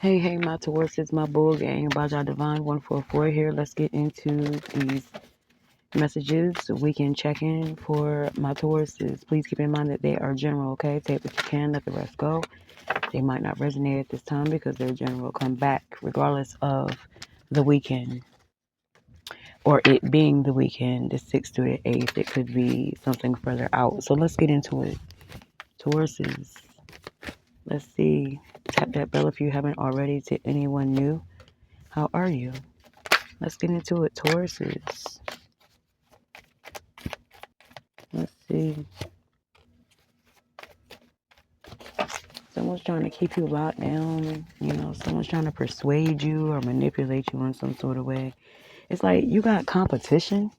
Hey, my Taurus, it's my bull gang. Baja Divine 144 here. Let's get into these messages. Weekend check in for my Tauruses. Please keep in mind that they are general, okay? Take what you can, let the rest go. They might not resonate at this time because they're general. Come back regardless of the weekend or it being the weekend, the 6th to the 8th. It could be something further out. So let's get into it. Tauruses. Let's see. Tap that bell if you haven't already to anyone new. How are you? Let's get into it. Tauruses. Let's see. Someone's trying to keep you locked down. Someone's trying to persuade you or manipulate you in some sort of way. It's like you got competition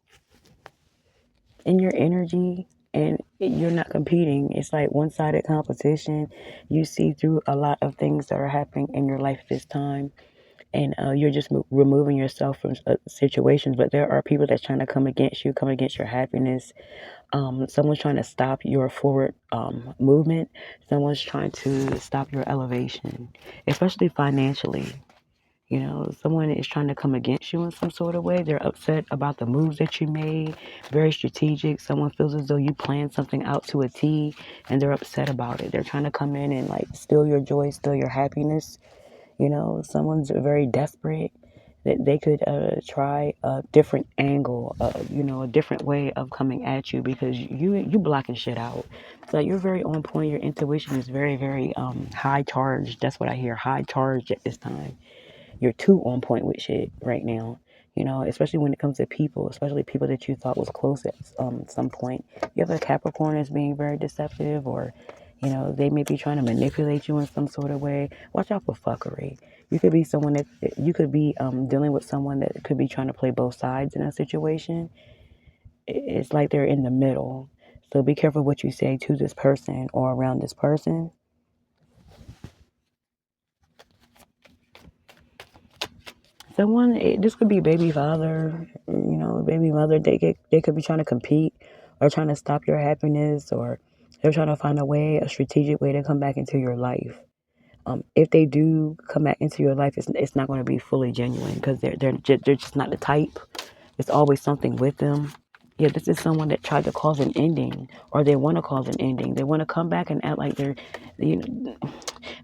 in your energy and you're not competing. It's like one-sided competition. You see through a lot of things that are happening in your life this time. And you're just removing yourself from situations. But there are people that's trying to come against you, come against your happiness. Someone's trying to stop your forward movement. Someone's trying to stop your elevation, especially financially. Someone is trying to come against you in some sort of way. They're upset about the moves that you made, very strategic. Someone feels as though you planned something out to a T and they're upset about it. They're trying to come in and like steal your joy, steal your happiness. Someone's very desperate that they could try a different angle, a different way of coming at you because you blocking shit out. So you're very on point. Your intuition is very, very high charged. That's what I hear, high charged at this time. You're too on point with shit right now. Especially when it comes to people, especially people that you thought was close at some point. You have a Capricorn that's being very deceptive, or they may be trying to manipulate you in some sort of way. Watch out for fuckery. You could be someone that you could be dealing with someone that could be trying to play both sides in a situation. It's like they're in the middle. So be careful what you say to this person or around this person. This could be baby father, baby mother. They could be trying to compete or trying to stop your happiness, or they're trying to find a strategic way to come back into your life. If they do come back into your life, it's not going to be fully genuine because they're just not the type. It's always something with them. Yeah, this is someone that tried to cause an ending, or they want to cause an ending. They want to come back and act like you know,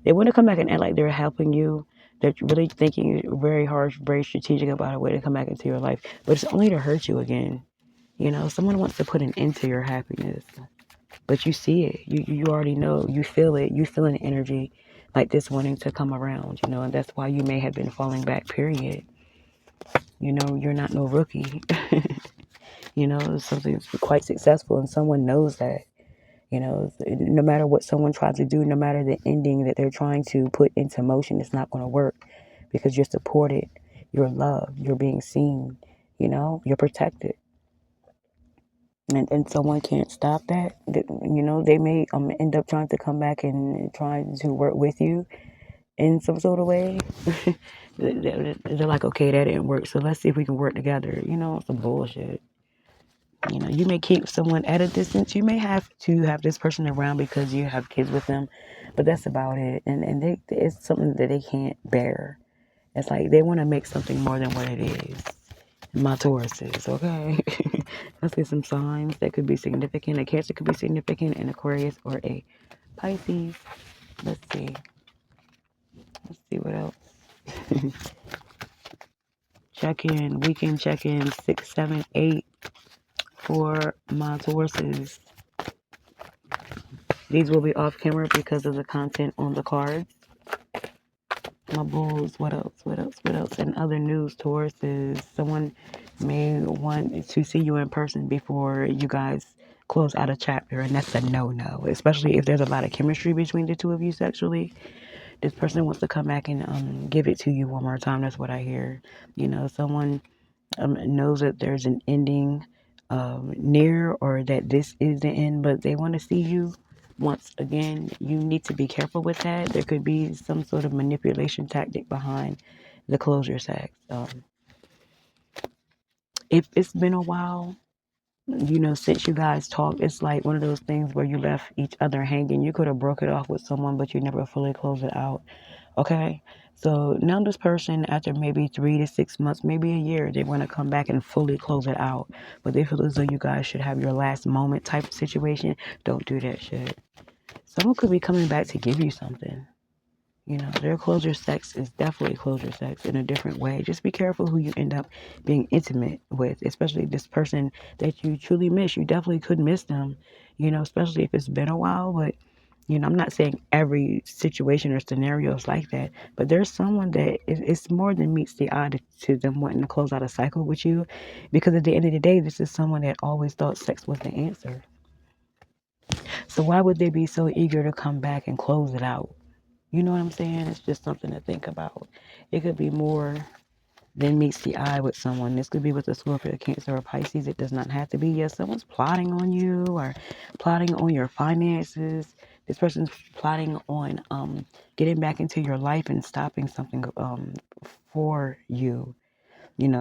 they want to come back and act like they're helping you. They're really thinking very hard, very strategic about a way to come back into your life, but it's only to hurt you again. Someone wants to put an end to your happiness, but you see it. You already know. You feel it. You feel an energy like this wanting to come around. And that's why you may have been falling back. Period. You're not no rookie. Something's quite successful, and someone knows that. No matter what someone tries to do, no matter the ending that they're trying to put into motion, it's not going to work because you're supported, you're loved, you're being seen, you're protected. And someone can't stop that. They may end up trying to come back and trying to work with you in some sort of way. They're like, okay, that didn't work, so let's see if we can work together. Some bullshit. You may keep someone at a distance. You may have to have this person around because you have kids with them, but that's about it. And it's something that they can't bear. It's like they want to make something more than what it is. My Taurus is, okay? Let's get some signs that could be significant. A Cancer could be significant, an Aquarius or a Pisces. Let's see. Let's see what else. Weekend check in, 6, 7, 8 for my Tauruses. These will be off camera because of the content on the cards. My bulls, what else? And other news, Taurus, is someone may want to see you in person before you guys close out a chapter, and that's a no-no, especially if there's a lot of chemistry between the two of you sexually. This person wants to come back and give it to you one more time. That's what I hear. Someone knows that there's an ending near, or that this is the end, but they want to see you once again. You need to be careful with that. There could be some sort of manipulation tactic behind the closure sex. If it's been a while, since you guys talked, it's like one of those things where you left each other hanging. You could have broke it off with someone, but you never fully closed it out. Okay? So now this person, after maybe 3 to 6 months, maybe a year, they want to come back and fully close it out. But they feel as though you guys should have your last moment type of situation. Don't do that shit. Someone could be coming back to give you something. Their closure sex is definitely closure sex in a different way. Just be careful who you end up being intimate with, especially this person that you truly miss. You definitely could miss them, especially if it's been a while. But, I'm not saying every situation or scenario is like that. But there's someone that it's more than meets the eye to them wanting to close out a cycle with you. Because at the end of the day, this is someone that always thought sex was the answer. So why would they be so eager to come back and close it out? You know what I'm saying? It's just something to think about. It could be more than meets the eye with someone. This could be with a Scorpio, Cancer, or Pisces. It does not have to be. Yes, someone's plotting on you or plotting on your finances. This person's plotting on getting back into your life and stopping something for you.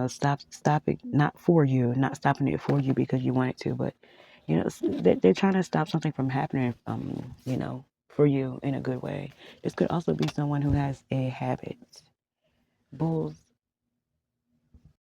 Stop it, not for you, not stopping it for you because you want it to, but they're trying to stop something from happening, for you in a good way. This could also be someone who has a habit. Bulls